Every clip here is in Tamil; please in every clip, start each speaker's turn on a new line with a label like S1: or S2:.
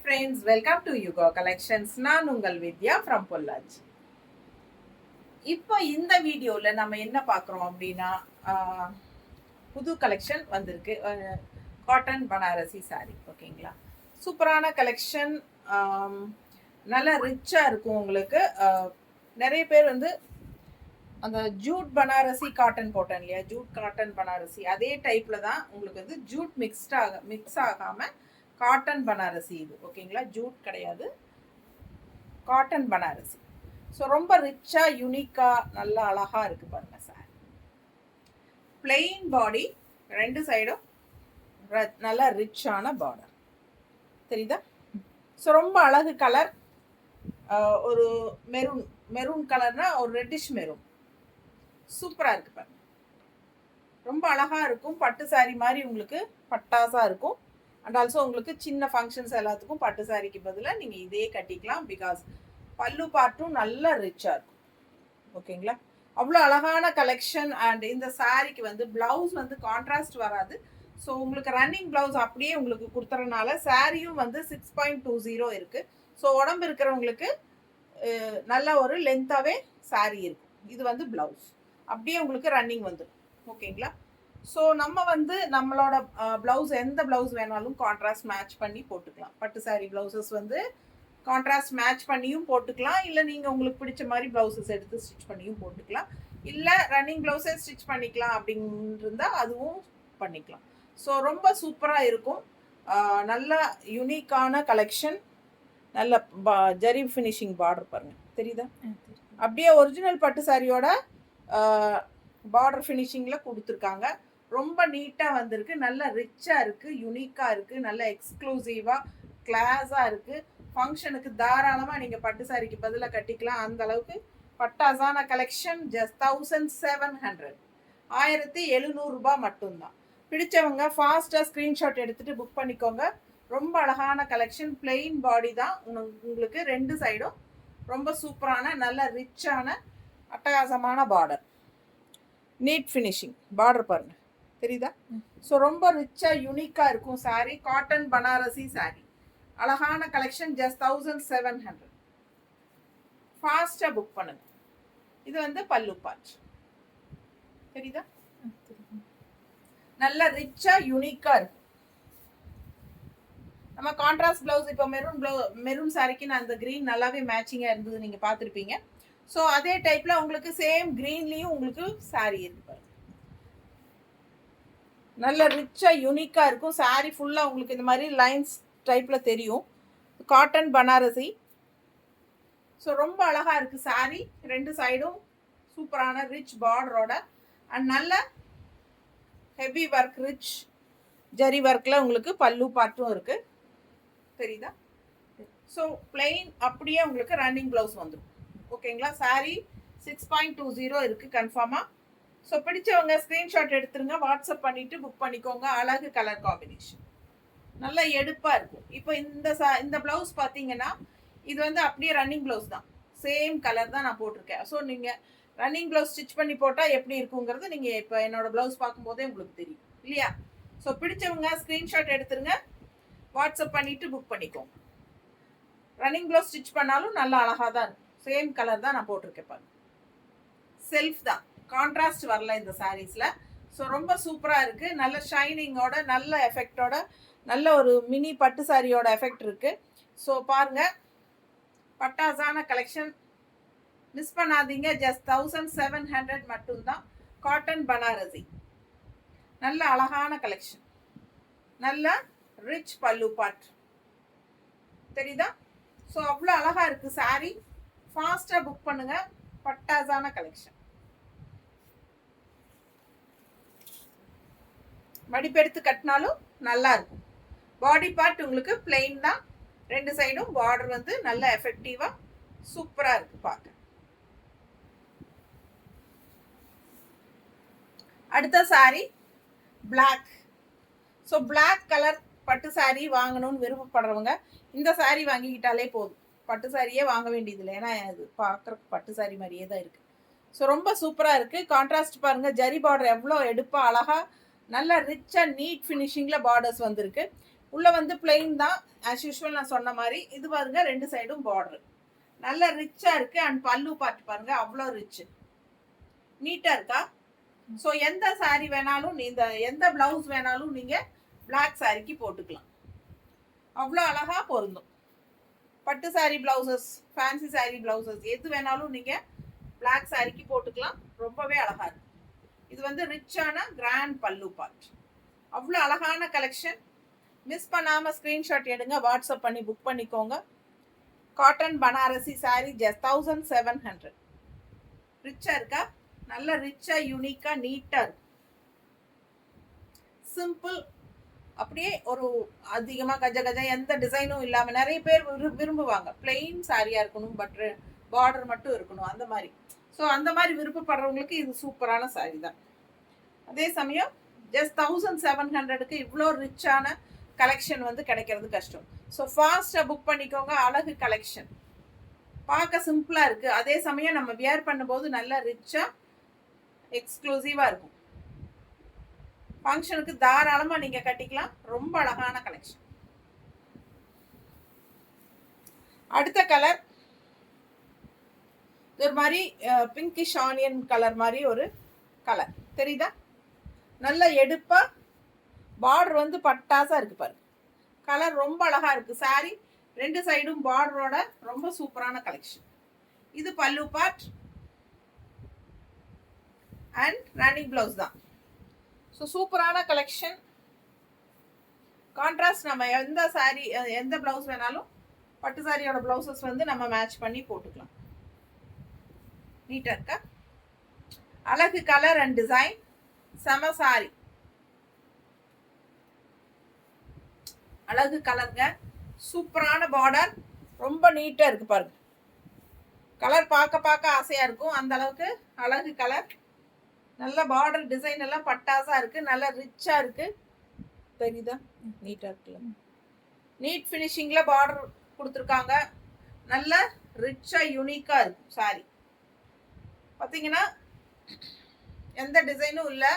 S1: friends, welcome to Yugo Collections. நான் உங்கள் வித்யா from பொள்ளாச்சி. இப்போ இந்த வீடியோவில் நம்ம என்ன பார்க்குறோம் அப்படின்னா புது கலெக்ஷன் வந்திருக்கு. Cotton Banarasi sorry. ஓகேங்களா, சூப்பரான கலெக்ஷன். நல்லா ரிச்சாக இருக்கும் உங்களுக்கு. நிறைய பேர் வந்து அந்த ஜூட் பனாரசி காட்டன் போட்டேன் இல்லையா, ஜூட் காட்டன் பனாரசி அதே டைப்பில் தான் உங்களுக்கு வந்து ஜூட் மிக்ஸ் ஆகாமல் காட்டன் பனாரசி இது. ஓகேங்களா, ஜூட் கிடையாது, காட்டன் பனாரசி. ஸோ ரொம்ப ரிச்சாக யூனிக்காக நல்லா அழகாக இருக்குது பாருங்கள் சார். பிளெயின் பாடி, ரெண்டு சைடும் நல்லா ரிச்சான பார்டர் தெரியுதா. ஸோ ரொம்ப அழகு கலர். ஒரு மெரூன் கலர்னா ஒரு ரெட்டிஷ் மெரூன், சூப்பராக இருக்குது பாருங்க. ரொம்ப அழகாக இருக்கும். பட்டு சாரி மாதிரி உங்களுக்கு பட்டாசாக இருக்கும். அண்ட் ஆல்சோ உங்களுக்கு சின்ன ஃபங்க்ஷன்ஸ் எல்லாத்துக்கும் பட்டு சாரிக்கு பதிலாக நீங்கள் இதே கட்டிக்கலாம். பிகாஸ் பல்லு பார்ட்டும் நல்லா ரிச்சாக இருக்கும். ஓகேங்களா, அவ்வளோ அழகான கலெக்ஷன். அண்ட் இந்த சாரிக்கு வந்து ப்ளவுஸ் வந்து கான்ட்ராஸ்ட் வராது. ஸோ உங்களுக்கு ரன்னிங் ப்ளவுஸ் அப்படியே உங்களுக்கு கொடுத்துறதுனால சாரியும் வந்து 6.20 இருக்குது. ஸோ உடம்பு இருக்கிறவங்களுக்கு நல்ல ஒரு லென்த்தாகவே சாரி இருக்கும். இது வந்து ப்ளவுஸ் அப்படியே உங்களுக்கு ரன்னிங் வந்துடும். ஓகேங்களா, ஸோ நம்ம வந்து நம்மளோட ப்ளவுஸ் எந்த ப்ளவுஸ் வேணாலும் கான்ட்ராஸ்ட் மேட்ச் பண்ணி போட்டுக்கலாம். பட்டு சாரி ப்ளவுசஸ் வந்து கான்ட்ராஸ்ட் மேட்ச் பண்ணியும் போட்டுக்கலாம். இல்லை நீங்கள் உங்களுக்கு பிடிச்ச மாதிரி ப்ளவுசஸ் எடுத்து ஸ்டிச் பண்ணியும் போட்டுக்கலாம். இல்லை ரன்னிங் ப்ளவுஸே ஸ்டிச் பண்ணிக்கலாம் அப்படின்னு இருந்தால் அதுவும் பண்ணிக்கலாம். ஸோ ரொம்ப சூப்பராக இருக்கும். நல்ல யூனிக்கான கலெக்ஷன். நல்ல ஜரி ஃபினிஷிங் பார்டர் பாருங்கள், தெரியுதா. அப்படியே ஒரிஜினல் பட்டு சாரியோட பார்டர் ஃபினிஷிங்கில் கொடுத்துருக்காங்க. ரொம்ப நீட்டாக வந்திருக்கு. நல்ல ரிச்சாக இருக்குது, யூனிக்காக இருக்குது, நல்ல எக்ஸ்க்ளூசிவாக கிளாஸாக இருக்குது. ஃபங்க்ஷனுக்கு தாராளமாக நீங்கள் பட்டு சாரிக்கு பதிலாக கட்டிக்கலாம். அந்த அளவுக்கு பட்டாசான கலெக்ஷன். ஜஸ்ட் 1700, 1700 மட்டும்தான். பிடிச்சவங்க ஃபாஸ்ட்டாக ஸ்க்ரீன்ஷாட் எடுத்துகிட்டு புக் பண்ணிக்கோங்க. ரொம்ப அழகான கலெக்ஷன். பிளெயின் பாடி தான் உங்களுக்கு, ரெண்டு சைடும் ரொம்ப சூப்பரான நல்ல ரிச்சான அட்டகாசமான பார்டர், நீட் ஃபினிஷிங் பார்டர் பாருங்க, தெரியுதா. ஸோ ரொம்ப ரிச்சாக யூனிக்காக இருக்கும் சாரீ. காட்டன் பனாரசி சாரீ, அழகான கலெக்ஷன். ஜஸ்ட் 1700. ஃபாஸ்ட்டாக புக் பண்ணுங்க. இது வந்து பல்லு பார்ட், தெரியுதா. நல்ல ரிச்சாக யூனிக்காக இருக்கும். நம்ம கான்ட்ராஸ்ட் ப்ளவுஸ் இப்போ மெரூன் சாரிக்கு நான் அந்த க்ரீன் நல்லாவே மேட்சிங்காக இருந்தது, நீங்கள் பார்த்துருப்பீங்க. ஸோ அதே டைப்பில் உங்களுக்கு சேம் க்ரீன்லேயும் உங்களுக்கு சாரீ இருக்கு பாருங்க. நல்ல ரிச்சாக யூனிக்காக இருக்கும் சாரீ ஃபுல்லாக. உங்களுக்கு இந்த மாதிரி லைன்ஸ் டைப்பில் தெரியும். காட்டன் பனாரசி. ஸோ ரொம்ப அழகாக இருக்குது சாரீ. ரெண்டு சைடும் சூப்பரான ரிச் பார்டரோட அண்ட் நல்ல ஹெவி ஒர்க், ரிச் ஜரி ஒர்க்கில் உங்களுக்கு பல்லு பார்ட்டும் இருக்குது, தெரியுதா. ஸோ பிளெயின் அப்படியே உங்களுக்கு ரன்னிங் ப்ளவுஸ் வந்துடும். ஓகேங்களா, சாரீ 6.20 இருக்குது கன்ஃபார்மாக. ஸோ பிடிச்சவங்க ஸ்க்ரீன்ஷாட் எடுத்துருங்க, வாட்ஸ்அப் பண்ணிவிட்டு புக் பண்ணிக்கோங்க. அழகு கலர் காம்பினேஷன், நல்லா எடுப்பாக இருக்கும். இப்போ இந்த ப்ளவுஸ் பார்த்தீங்கன்னா இது வந்து அப்படியே ரன்னிங் ப்ளவுஸ் தான், சேம் கலர் தான் நான் போட்டிருக்கேன். ஸோ நீங்கள் ரன்னிங் ப்ளவுஸ் ஸ்டிச் பண்ணி போட்டால் எப்படி இருக்குங்கிறது நீங்கள் இப்போ என்னோடய ப்ளவுஸ் பார்க்கும்போதே உங்களுக்கு தெரியும் இல்லையா. ஸோ பிடிச்சவங்க ஸ்க்ரீன்ஷாட் எடுத்துருங்க, வாட்ஸ்அப் பண்ணிவிட்டு புக் பண்ணிக்கோங்க. ரன்னிங் ப்ளவுஸ் ஸ்டிச் பண்ணாலும் நல்லா அழகாக தான் இருக்கும். சேம் கலர் தான் நான் போட்டிருக்கேன் பாருங்க. செல்ஃப் தான், கான்ட்ராஸ்ட் வரல இந்த சாரீஸில். ஸோ ரொம்ப சூப்பராக இருக்குது. நல்ல ஷைனிங்கோட, நல்ல எஃபெக்டோட, நல்ல ஒரு மினி பட்டு சாரியோட எஃபெக்ட் இருக்குது. ஸோ பாருங்கள், பட்டாசான கலெக்ஷன் மிஸ் பண்ணாதீங்க. ஜஸ்ட் 1700 மட்டும்தான். காட்டன் பனாரசி, நல்ல அழகான கலெக்ஷன். நல்ல ரிச் பல்லு பார்ட், தெரியுதா. ஸோ அவ்வளோ அழகாக இருக்குது சாரீ. ஃபாஸ்ட்டாக புக் பண்ணுங்கள். பட்டாசான கலெக்ஷன். மடிப்பெடுத்து கட்டினாலும் நல்லா இருக்கும். பாடி பார்ட் உங்களுக்கு பிளெயின் தான், ரெண்டு சைடும் பார்டர் வந்து நல்ல எஃபெக்டிவாக சூப்பராக இருக்குது பார்க்க. அடுத்த sari black. So black colour பட்டு சாரீ வாங்கணும்னு விருப்பப்படுறவங்க இந்த சாரீ வாங்கிக்கிட்டாலே போதும். பட்டு சாரியே வாங்க வேண்டியதில்லை, ஏன்னா அது பார்க்குறக்கு பட்டு சாரி மாதிரியே தான் இருக்குது. ஸோ ரொம்ப சூப்பராக இருக்குது. கான்ட்ராஸ்ட் பாருங்கள், ஜரி பார்டர் எவ்வளோ எடுப்பாக அழகாக நல்ல ரிச்சாக நீட் ஃபினிஷிங்கில் பார்டர்ஸ் வந்திருக்கு. உள்ள வந்து பிளெயின் தான் ஆஸ் யூஷுவல் நான் சொன்ன மாதிரி. இது பாருங்க 2 சைடும் பார்டர் நல்ல ரிச்சா இருக்கு. அண்ட் பல்லு பார்த்து பாருங்க அவ்வளோ ரிச் நீட்டா இருக்கா. ஸோ எந்த சாரி வேணாலும் இந்த எந்த பிளவுஸ் வேணாலும் நீங்க பிளாக் சாரிக்கு போட்டுக்கலாம். அவ்வளோ அழகா பொருந்தும். பட்டு sorry blouses, fancy sorry blouses எது வேணாலும் நீங்க பிளாக் சாரிக்கு போட்டுக்கலாம். ரொம்பவே அழகா இருக்கும். இது வந்து ரிச்சான கிராண்ட் பல்லு பார்ட். அவ்வளோ அழகான கலெக்ஷன். மிஸ் பண்ணாம ஸ்கிரீன்ஷாட் எடுங்க, வாட்ஸ்அப் பண்ணி புக் பண்ணிக்கோங்க. Cotton Banarasi sorry just 1700. ரிச்சா இருக்கா, நல்ல ரிச்சா யூனிக்கா நீட்டா இருக்கும். சிம்பிள், அப்படியே ஒரு அதிகமா கஜ கஜ எந்த டிசைனும் இல்லாம நிறைய பேர் விரும்புவாங்க. பிளெயின் சாரியா இருக்கணும், பட் பார்டர் மட்டும் இருக்கணும் அந்த மாதிரி. ஸோ அந்த மாதிரி விருப்பப்படுறவங்களுக்கு இது சூப்பரான சாரி தான். அதே சமயம் ஜஸ்ட் 1700க்கு இவ்வளோ ரிச்சான கலெக்ஷன் வந்து கிடைக்கிறது கஷ்டம். ஸோ ஃபாஸ்ட்டாக புக் பண்ணிக்கோங்க. அழகு கலெக்ஷன் பார்க்க சிம்பிளாக இருக்குது, அதே சமயம் நம்ம வியர் பண்ணும்போது நல்லா ரிச்சாக எக்ஸ்க்ளூசிவாக இருக்கும். ஃபங்க்ஷனுக்கு தாராளமாக நீங்கள் கட்டிக்கலாம். ரொம்ப அழகான கலெக்ஷன். அடுத்த கலர் ஒரு மாதிரி பிங்கிஷ் ஆனியன் கலர் மாதிரி ஒரு கலர் தெரியுதா. நல்ல எடுப்பா பார்டர் வந்து பட்டாசா இருக்கு பாருங்க. கலர் ரொம்ப அழகா இருக்கு. சாரி 2 சைடும் பார்டரோட ரொம்ப சூப்பரான கலெக்ஷன். இது பல்லு பார்ட் அண்ட் ரன்னிங் பிளவுஸ் தான். ஸோ சூப்பரான கலெக்ஷன். கான்ட்ராஸ்ட் நம்ம எந்த சாரி எந்த பிளவுஸ் வேணாலும் பட்டு சாரியோட பிளவுசஸ் வந்து நம்ம மேட்ச் பண்ணி போட்டுக்கலாம். நீட்டா இருக்கா, அழகு கலர் அண்ட் டிசைன். செம சாரி, அழகு கலருங்க. சூப்பரான பார்டர், ரொம்ப நீட்டா இருக்கு பாருங்க. கலர் பார்க்க பார்க்க ஆசையா இருக்கும், அந்த அளவுக்கு அழகு கலர். நல்ல பார்டர் டிசைன் எல்லாம் பட்டாசா இருக்கு, நல்ல ரிச்சா இருக்கு. தெரியுதா, நீட்டா இருக்குல்ல. நீட் ஃபினிஷிங்ல பார்டர் கொடுத்துருக்காங்க. நல்ல ரிச்சா யூனிக்கா இருக்கும் சாரி. பார்த்தீங்கன்னா எந்த டிசைனும் இல்லை,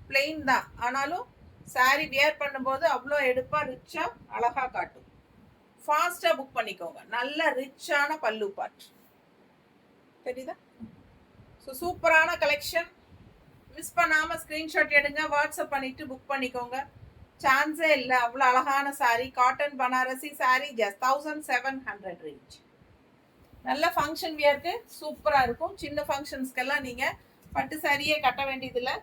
S1: பிளெயின் தான். ஆனாலும் சாரி வியர் பண்ணும்போது அவ்வளோ எடுப்பாக ரிச்சாக அழகாக காட்டும். ஃபாஸ்ட்டாக புக் பண்ணிக்கோங்க. நல்ல ரிச்சான பல்லு பார்ட் தெரியுதா. ஸோ சூப்பரான கலெக்ஷன். மிஸ் பண்ணாமல் ஸ்க்ரீன்ஷாட் எடுங்க, வாட்ஸ்அப் பண்ணிவிட்டு புக் பண்ணிக்கோங்க. சான்ஸே இல்லை, அவ்வளோ அழகான sorry. Cotton Banarasi sorry just 1700 range. நல்ல ஃபங்க்ஷன் வியருக்கு சூப்பராக இருக்கும். சின்ன ஃபங்க்ஷன்ஸ்க்கெல்லாம் நீங்கள் பட்டு சாரியே கட்ட வேண்டியதில்லை.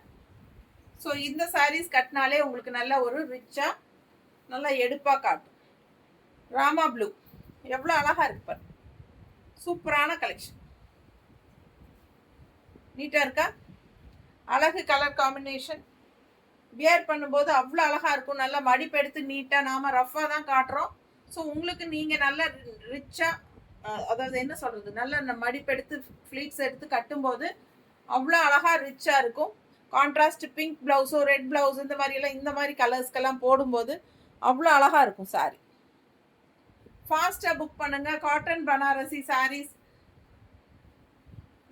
S1: ஸோ இந்த சாரீஸ் கட்டினாலே உங்களுக்கு நல்ல ஒரு ரிச்சாக நல்லா எடுப்பாக காட்டும். ராமா ப்ளூ எவ்வளோ அழகாக இருக்கு பாரு. சூப்பரான கலெக்ஷன். நீட்டாக இருக்கா, அழகு கலர் காம்பினேஷன். வியர் பண்ணும்போது அவ்வளோ அழகாக இருக்கும். நல்லா மடிப்பெடுத்து நீட்டாக, நாம் ரஃப்பாக தான் காட்டுறோம். ஸோ உங்களுக்கு நீங்கள் நல்ல ரிச்சாக, அதாவது என்ன சொல்கிறது, நல்ல மடிப்பெடுத்து ஃப்ளீட்ஸ் எடுத்து கட்டும்போது அவ்வளோ அழகாக ரிச்சாக இருக்கும். கான்ட்ராஸ்ட் பிங்க் ப்ளவுஸோ ரெட் ப்ளவுஸ் இந்த மாதிரியெல்லாம் இந்த மாதிரி கலர்ஸ்க்கெல்லாம் போடும்போது அவ்வளோ அழகாக இருக்கும் சாரி. ஃபாஸ்ட்டாக புக் பண்ணுங்கள். காட்டன் பனாரசி சாரீஸ்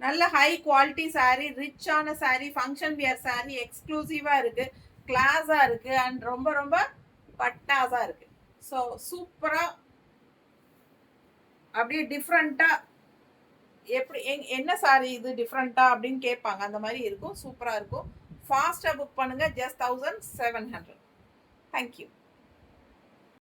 S1: நல்ல ஹை குவாலிட்டி சாரீ, ரிச்சான சாரீ, ஃபங்க்ஷன் வியர் சாரீ, எக்ஸ்க்ளூசிவாக இருக்குது, கிளாஸாக இருக்குது அண்ட் ரொம்ப ரொம்ப பட்டாஸாக இருக்குது. ஸோ சூப்பராக அப்படியே டிஃப்ரெண்ட்டாக, எப்படி என்ன சாரி இது டிஃப்ரெண்ட்டா அப்படின்னு கேட்பாங்க, அந்த மாதிரி இருக்கும். சூப்பராக இருக்கும். ஃபாஸ்ட்டாக புக் பண்ணுங்கள். ஜஸ்ட் 1700. தேங்க்யூ.